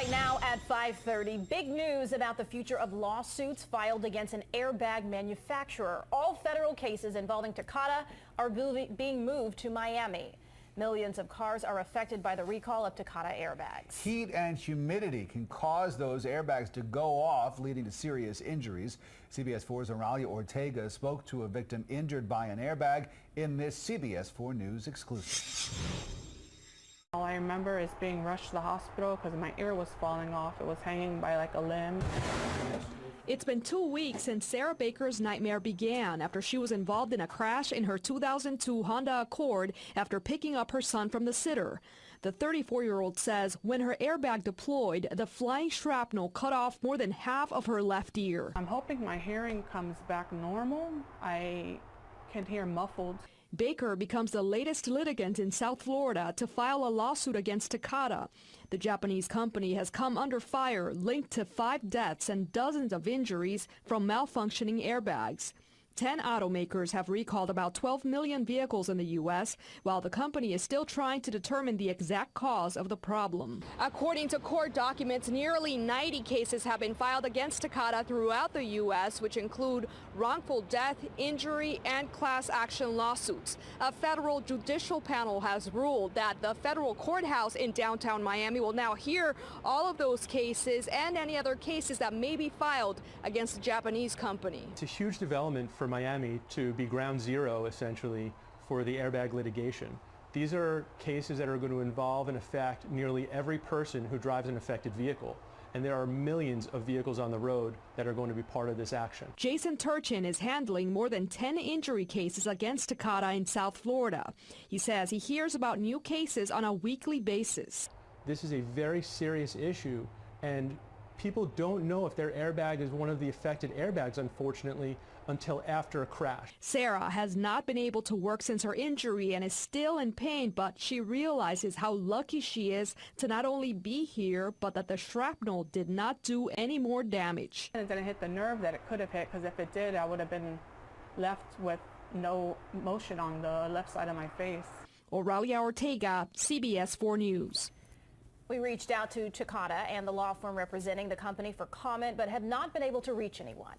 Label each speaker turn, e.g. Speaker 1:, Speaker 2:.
Speaker 1: Right now at 5:30, big news about the future of lawsuits filed against an airbag manufacturer. All federal cases involving Takata are being moved to Miami. Millions of cars are affected by the recall of Takata airbags.
Speaker 2: Heat and humidity can cause those airbags to go off, leading to serious injuries. CBS 4's Oralia Ortega spoke to a victim injured by an airbag in this CBS 4 News exclusive.
Speaker 3: All I remember is being rushed to the hospital because my ear was falling off. It was hanging by like a limb.
Speaker 4: It's been 2 weeks since Sarah Baker's nightmare began after she was involved in a crash in her 2002 Honda Accord after picking up her son from the sitter. The 34-year-old says when her airbag deployed, the flying shrapnel cut off more than half of her left ear.
Speaker 3: I'm hoping my hearing comes back normal. I can hear muffled.
Speaker 4: Baker becomes the latest litigant in South Florida to file a lawsuit against Takata. The Japanese company has come under fire linked to 5 deaths and dozens of injuries from malfunctioning airbags. 10 automakers have recalled about 12 million vehicles in the U.S., while the company is still trying to determine the exact cause of the problem. According to court documents, nearly 90 cases have been filed against Takata throughout the U.S., which include wrongful death, injury, and class action lawsuits. A federal judicial panel has ruled that the federal courthouse in downtown Miami will now hear all of those cases and any other cases that may be filed against the Japanese company.
Speaker 5: It's a huge development for Miami to be ground zero, essentially, for the airbag litigation. These are cases that are going to involve and affect nearly every person who drives an affected vehicle. And there are millions of vehicles on the road that are going to be part of this action.
Speaker 4: Jason Turchin is handling more than 10 injury cases against Takata in South Florida. He says he hears about new cases on a weekly basis.
Speaker 5: This is a very serious issue, and people don't know if their airbag is one of the affected airbags, unfortunately, until after a crash.
Speaker 4: Sarah has not been able to work since her injury and is still in pain, but she realizes how lucky she is to not only be here, but that the shrapnel did not do any more damage.
Speaker 3: It didn't hit the nerve that it could have hit, because if it did, I would have been left with no motion on the left side of my face.
Speaker 4: Oralia Ortega, CBS 4 News.
Speaker 1: We reached out to Takata and the law firm representing the company for comment, but have not been able to reach anyone.